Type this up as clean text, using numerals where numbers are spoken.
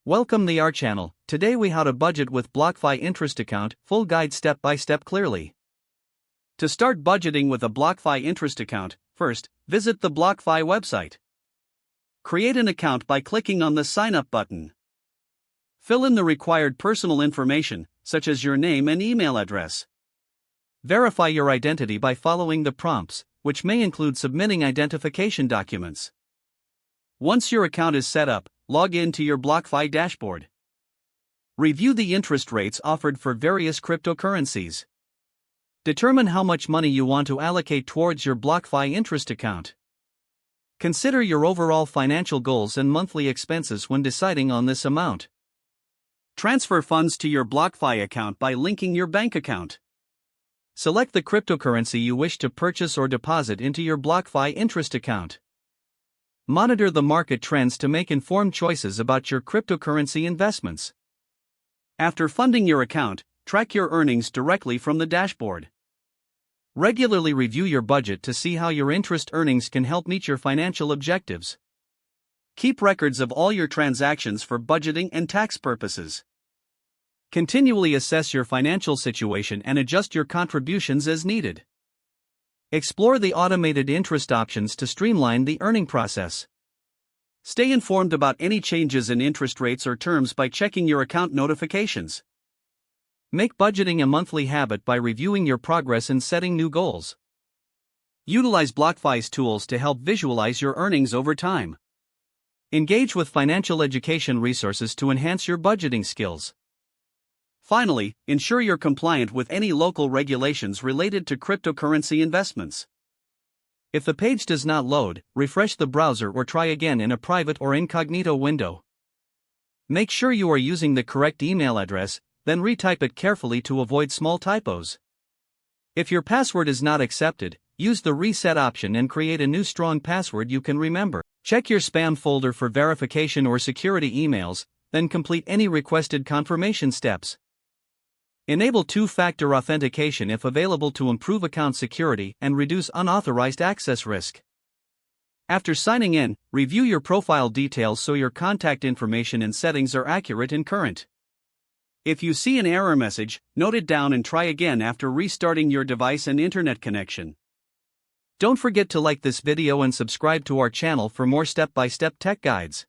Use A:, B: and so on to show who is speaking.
A: Welcome to our channel. Today we how to budget with BlockFi Interest Account, full guide step by step clearly. To start budgeting with a BlockFi Interest Account, first, visit the BlockFi website. Create an account by clicking on the Sign Up button. Fill in the required personal information, such as your name and email address. Verify your identity by following the prompts, which may include submitting identification documents. Once your account is set up, log in to your BlockFi dashboard. Review the interest rates offered for various cryptocurrencies. Determine how much money you want to allocate towards your BlockFi Interest Account. Consider your overall financial goals and monthly expenses when deciding on this amount. Transfer funds to your BlockFi account by linking your bank account. Select the cryptocurrency you wish to purchase or deposit into your BlockFi Interest Account. Monitor the market trends to make informed choices about your cryptocurrency investments. After funding your account, track your earnings directly from the dashboard. Regularly review your budget to see how your interest earnings can help meet your financial objectives. Keep records of all your transactions for budgeting and tax purposes. Continually assess your financial situation and adjust your contributions as needed. Explore the automated interest options to streamline the earning process. Stay informed about any changes in interest rates or terms by checking your account notifications. Make budgeting a monthly habit by reviewing your progress and setting new goals. Utilize BlockFi's tools to help visualize your earnings over time. Engage with financial education resources to enhance your budgeting skills. Finally, ensure you're compliant with any local regulations related to cryptocurrency investments. If the page does not load, refresh the browser or try again in a private or incognito window. Make sure you are using the correct email address, then retype it carefully to avoid small typos. If your password is not accepted, use the reset option and create a new strong password you can remember. Check your spam folder for verification or security emails, then complete any requested confirmation steps. Enable two-factor authentication if available to improve account security and reduce unauthorized access risk. After signing in, review your profile details so your contact information and settings are accurate and current. If you see an error message, note it down and try again after restarting your device and internet connection. Don't forget to like this video and subscribe to our channel for more step-by-step tech guides.